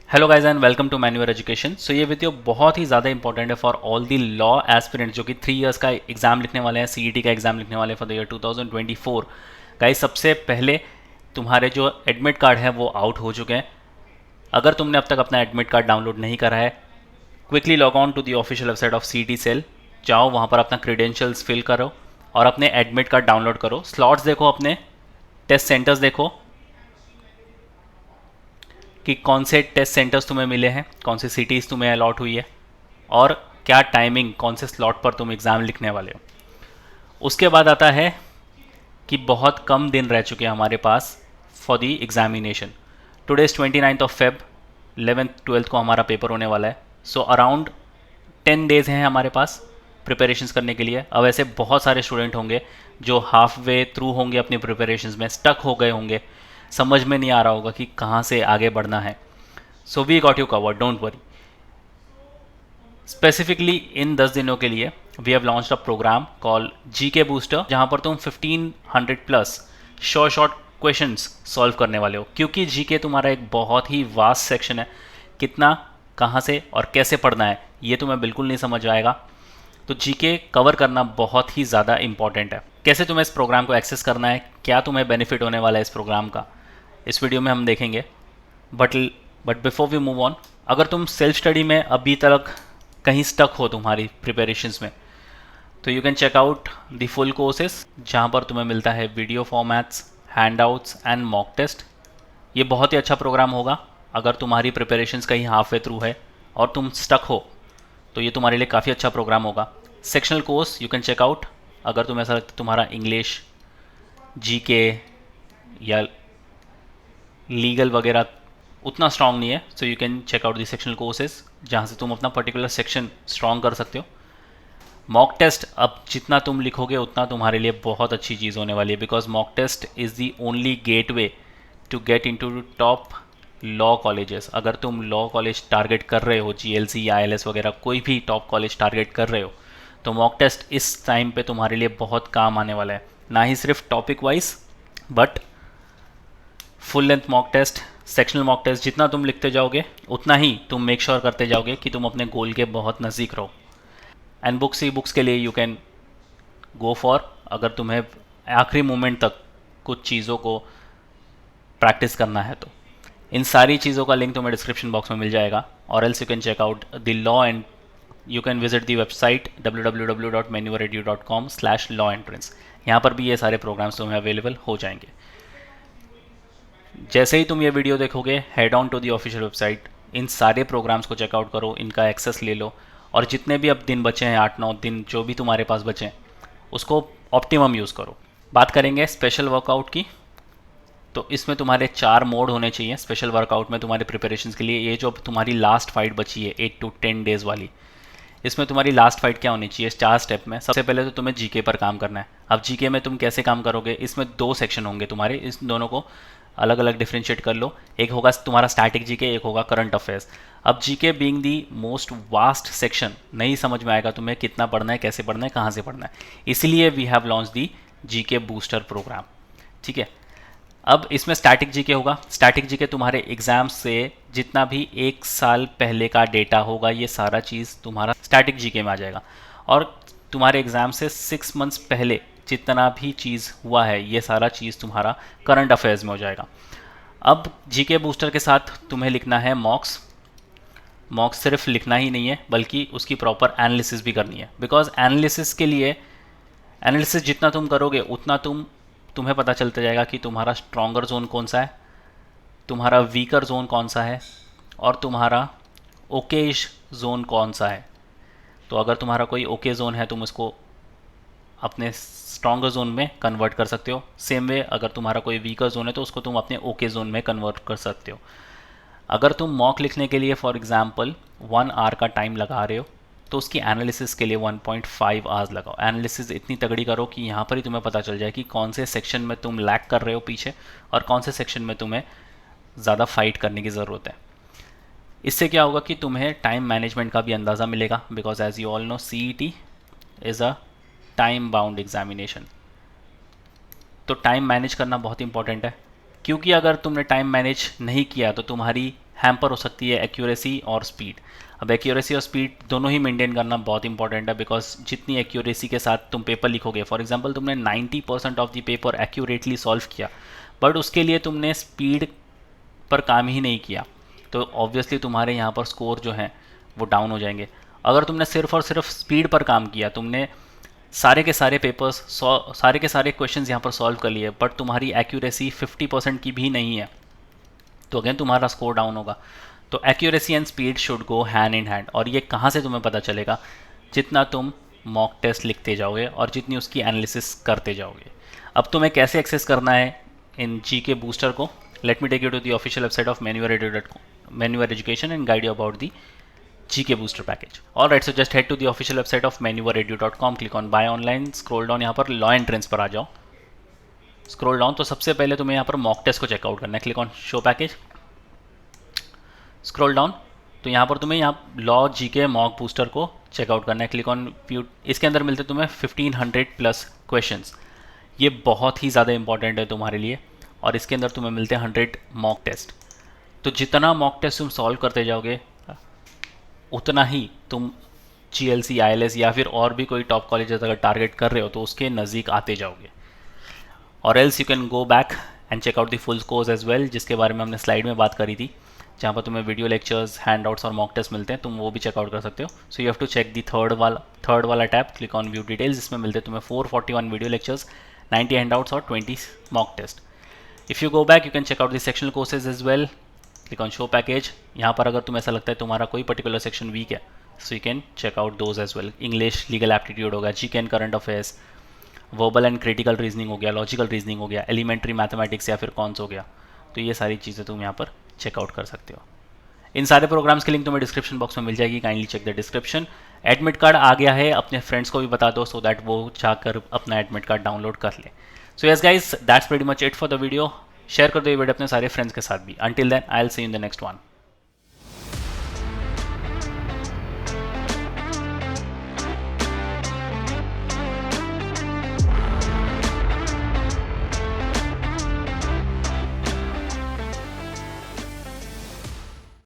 Hello guys and welcome to मैन्यूअर education. So ये video बहुत ही ज़्यादा इंपॉर्टेंट है for all the law aspirant जो कि 3 इयर्स का एग्जाम लिखने वाले हैं, सीईटी का एग्जाम लिखने वाले हैं फॉर द ईयर 2024। गाइज सबसे पहले तुम्हारे जो एडमिट कार्ड है वो आउट हो चुके हैं। अगर तुमने अब तक अपना एडमिट कार्ड डाउनलोड नहीं करा है, quickly log on to the official website of CET cell. जाओ वहाँ पर अपना क्रीडेंशियल्स फिल करो और अपने एडमिट कार्ड डाउनलोड करो। स्लॉट्स देखो, अपने टेस्ट सेंटर्स देखो कि कौन से टेस्ट सेंटर्स तुम्हें मिले हैं, कौन सी सिटीज़ तुम्हें अलॉट हुई है और क्या टाइमिंग, कौन से स्लॉट पर तुम एग्ज़ाम लिखने वाले हो। उसके बाद आता है कि बहुत कम दिन रह चुके हैं हमारे पास for the examination. Today 29 Feb, 11th-12th को हमारा पेपर होने वाला है। सो अराउंड 10 days हैं हमारे पास प्रिपरेशंस करने के लिए। अब ऐसे बहुत सारे स्टूडेंट होंगे जो हाफ वे थ्रू होंगे अपनी प्रिपरेशंस में, स्टक हो गए होंगे, समझ में नहीं आ रहा होगा कि कहाँ से आगे बढ़ना है। So we got you covered, don't worry. Specifically in 10 दिनों के लिए we have launched a programme call GK booster, जहाँ पर तुम 1500 प्लस शॉर्ट क्वेश्चंस सॉल्व करने वाले हो। क्योंकि जीके तुम्हारा एक बहुत ही वास्ट सेक्शन है, कितना, कहाँ से और कैसे पढ़ना है ये तुम्हें बिल्कुल नहीं समझ आएगा। तो जीके कवर करना बहुत ही ज़्यादा इंपॉर्टेंट है। कैसे तुम्हें इस प्रोग्राम को एक्सेस करना है, क्या तुम्हें बेनिफिट होने वाला है इस प्रोग्राम का, इस वीडियो में हम देखेंगे। But but before we move on, अगर तुम सेल्फ स्टडी में अभी तक कहीं स्टक हो तुम्हारी प्रिपरेशंस में, तो you can check out the full courses, जहाँ पर तुम्हें मिलता है video formats, handouts and mock test. ये बहुत ही अच्छा प्रोग्राम होगा अगर तुम्हारी प्रिपरेशंस कहीं हाफ वे थ्रू है और तुम स्टक हो, तो ये तुम्हारे लिए काफ़ी अच्छा प्रोग्राम होगा। Sectional course you can check out अगर तुम्हें ऐसा लगता है तुम्हारा इंग्लिश, जीके या लीगल वगैरह उतना स्ट्रांग नहीं है, so you can check out the sectional courses जहाँ से तुम अपना पर्टिकुलर सेक्शन स्ट्रांग कर सकते हो। मॉक टेस्ट अब जितना तुम लिखोगे उतना तुम्हारे लिए बहुत अच्छी चीज़ होने वाली है, because mock test is the only gateway to get into top law colleges. अगर तुम लॉ कॉलेज टारगेट कर रहे हो, जीएलसी या आईएलएस वगैरह कोई भी टॉप कॉलेज टारगेट कर रहे हो, तो मॉक टेस्ट इस टाइम पे तुम्हारे लिए बहुत काम आने वाला है। ना ही सिर्फ topic wise but full length mock test, sectional mock test, जितना तुम लिखते जाओगे उतना ही तुम मेक श्योर करते जाओगे कि तुम अपने गोल के बहुत नज़दीक रहो। एंड बुक्स, ई बुक्स के लिए यू कैन गो फॉर, अगर तुम्हें आखिरी मोमेंट तक कुछ चीज़ों को प्रैक्टिस करना है तो। इन सारी चीज़ों का लिंक तुम्हें डिस्क्रिप्शन बॉक्स में मिल जाएगा, और else you can check out the law and you can visit the website www.manuoredu.com/law-entrance। यहाँ पर भी ये सारे प्रोग्राम्स तुम्हें अवेलेबल हो जाएंगे। जैसे ही तुम ये वीडियो देखोगे, head on to the official website, इन सारे प्रोग्राम्स को चेकआउट करो, इनका एक्सेस ले लो, और जितने भी अब दिन बचे हैं, 8-9 दिन जो भी तुम्हारे पास बचे हैं, उसको ऑप्टिमम यूज़ करो। बात करेंगे स्पेशल वर्कआउट की, तो इसमें तुम्हारे 4 मोड होने चाहिए स्पेशल वर्कआउट में तुम्हारे प्रिपरेशन के लिए। ये जो तुम्हारी लास्ट फाइट बची है 8 to 10 डेज़ वाली, इसमें तुम्हारी लास्ट फाइट क्या होनी चाहिए 4 स्टेप में। सबसे पहले तो तुम्हें जीके पर काम करना है। अब जीके में तुम कैसे काम करोगे, इसमें 2 सेक्शन होंगे तुम्हारे, इस दोनों को अलग अलग डिफ्रेंशिएट कर लो। एक होगा तुम्हारा स्टैटिक जीके, एक होगा करंट अफेयर्स। अब GK being the most vast section, नहीं समझ में आएगा तुम्हें कितना पढ़ना है, कैसे पढ़ना है, कहाँ से पढ़ना है, इसलिए we have launch the GK booster programme. ठीक है, अब इसमें स्टैटिक जीके होगा। स्टैटिक जीके तुम्हारे एग्जाम से जितना भी 1 साल पहले का डेटा होगा, ये सारा चीज़ तुम्हारा स्टैटिक जीके में आ जाएगा। और तुम्हारे एग्ज़ाम से 6 मंथ्स पहले जितना भी चीज़ हुआ है, ये सारा चीज़ तुम्हारा करंट अफेयर्स में हो जाएगा। अब जीके बूस्टर के साथ तुम्हें लिखना है मॉक्स। मॉक्स सिर्फ लिखना ही नहीं है, बल्कि उसकी प्रॉपर एनालिसिस भी करनी है, बिकॉज एनालिसिस के लिए, एनालिसिस जितना तुम करोगे उतना तुम्हें पता चलता जाएगा कि तुम्हारा स्ट्रॉन्गर जोन कौन सा है, तुम्हारा वीकर जोन कौन सा है, और तुम्हारा ओकेश जोन कौन सा है। तो अगर तुम्हारा कोई ओके जोन है, तुम उसको अपने स्ट्रॉन्गर जोन में कन्वर्ट कर सकते हो। सेम वे अगर तुम्हारा कोई वीकर जोन है तो उसको तुम अपने ओके जोन में कन्वर्ट कर सकते हो। अगर तुम मॉक लिखने के लिए फॉर एग्जांपल 1 आवर का टाइम लगा रहे हो, तो उसकी एनालिसिस के लिए 1.5 आवर्स लगाओ। एनालिसिस इतनी तगड़ी करो कि यहाँ पर ही तुम्हें पता चल जाए कि कौन से सेक्शन में तुम लैग कर रहे हो पीछे, और कौन से सेक्शन में तुम्हें ज़्यादा फाइट करने की ज़रूरत है। इससे क्या होगा कि तुम्हें टाइम मैनेजमेंट का भी अंदाज़ा मिलेगा, because as you all know CET is a time bound examination. तो टाइम मैनेज करना बहुत इंपॉर्टेंट है, क्योंकि अगर तुमने टाइम मैनेज नहीं किया तो तुम्हारी हैम्पर हो सकती है एक्यूरेसी और स्पीड। अब एक्यूरेसी और स्पीड दोनों ही मेंटेन करना बहुत इंपॉर्टेंट है, बिकॉज जितनी एक्यूरेसी के साथ तुम पेपर लिखोगे, फॉर एग्जांपल तुमने 90% of the paper accurately solve किया, बट उसके लिए तुमने स्पीड पर काम ही नहीं किया, तो ऑब्वियसली तुम्हारे यहाँ पर स्कोर जो है वो डाउन हो जाएंगे। अगर तुमने सिर्फ और सिर्फ स्पीड पर काम किया, तुमने सारे के सारे पेपर्स सारे के सारे क्वेश्चंस यहाँ पर सॉल्व कर लिए, बट तुम्हारी एक्यूरेसी 50% की भी नहीं है, तो अगेन तुम्हारा स्कोर डाउन होगा। तो accuracy and speed should go hand in hand. और ये कहाँ से तुम्हें पता चलेगा? जितना तुम मॉक टेस्ट लिखते जाओगे और जितनी उसकी एनालिसिस करते जाओगे। अब तुम्हें कैसे एक्सेस करना है इन जी के बूस्टर को? Let me take you to the official website of Manuver Education and guide you about the GK Booster package. Alright, so just head to the official website of manuveredu.com, click on buy online, scroll down, यहाँ पर law entrance पर आ जाओ, scroll down. तो सबसे पहले तुम्हें यहाँ पर मॉक टेस्ट को चेकआउट करना है, click on show package, scroll down. तो यहाँ पर तुम्हें यहाँ लॉ जीके मॉक बूस्टर को चेकआउट करना है, क्लिक ऑन व्यू। इसके अंदर मिलते तुम्हें 1500 प्लस क्वेश्चंस, ये बहुत ही ज़्यादा इंपॉर्टेंट है तुम्हारे लिए। और इसके अंदर तुम्हें मिलते हैं 100 मॉक टेस्ट। तो जितना मॉक टेस्ट तुम सॉल्व करते जाओगे, उतना ही तुम GLC, ILS या फिर और भी कोई टॉप कॉलेजेस अगर टारगेट कर रहे हो तो उसके नज़दीक आते जाओगे। और else you can go back and check out the full course as well, जिसके बारे में हमने स्लाइड में बात करी थी, जहाँ पर तुम्हें वीडियो लेक्चर्स, हैंडआउट्स और मॉक टेस्ट मिलते हैं, तुम वो भी चेकआउट कर सकते हो। So you have to check the third वाला tab, click on view details, जिसमें मिलते हैं तुम्हें 441 वीडियो लेक्चर्स, 90 हैंडआउट्स और 20 mock test. If you go back you can check out the sectional courses as well, click on show package. यहाँ पर अगर तुम्हें ऐसा लगता है तुम्हारा कोई पर्टिकुलर सेक्शन वीक है, so you can check out those as well. English, legal aptitude होगा, GK and current affairs, verbal and critical reasoning हो गया, लॉजिकल रीजनिंग हो गया, एलिमेंट्री मैथमेटिक्स या फिर कॉन्स हो गया, तो ये सारी चीज़ें तुम यहाँ पर चेकआउट कर सकते हो। इन सारे प्रोग्राम्स की लिंक तुम्हें डिस्क्रिप्शन बॉक्स में मिल जाएगी, kindly check the description. Admit card आ गया है, अपने फ्रेंड्स को भी बता दो सो दैट वो जाकर अपना एडमिट कार्ड डाउनलोड कर ले। So yes guys, that's pretty much it for the video. Share कर दो ये वीडियो अपने सारे फ्रेंड्स के साथ भी। Until then I will see you in the next one.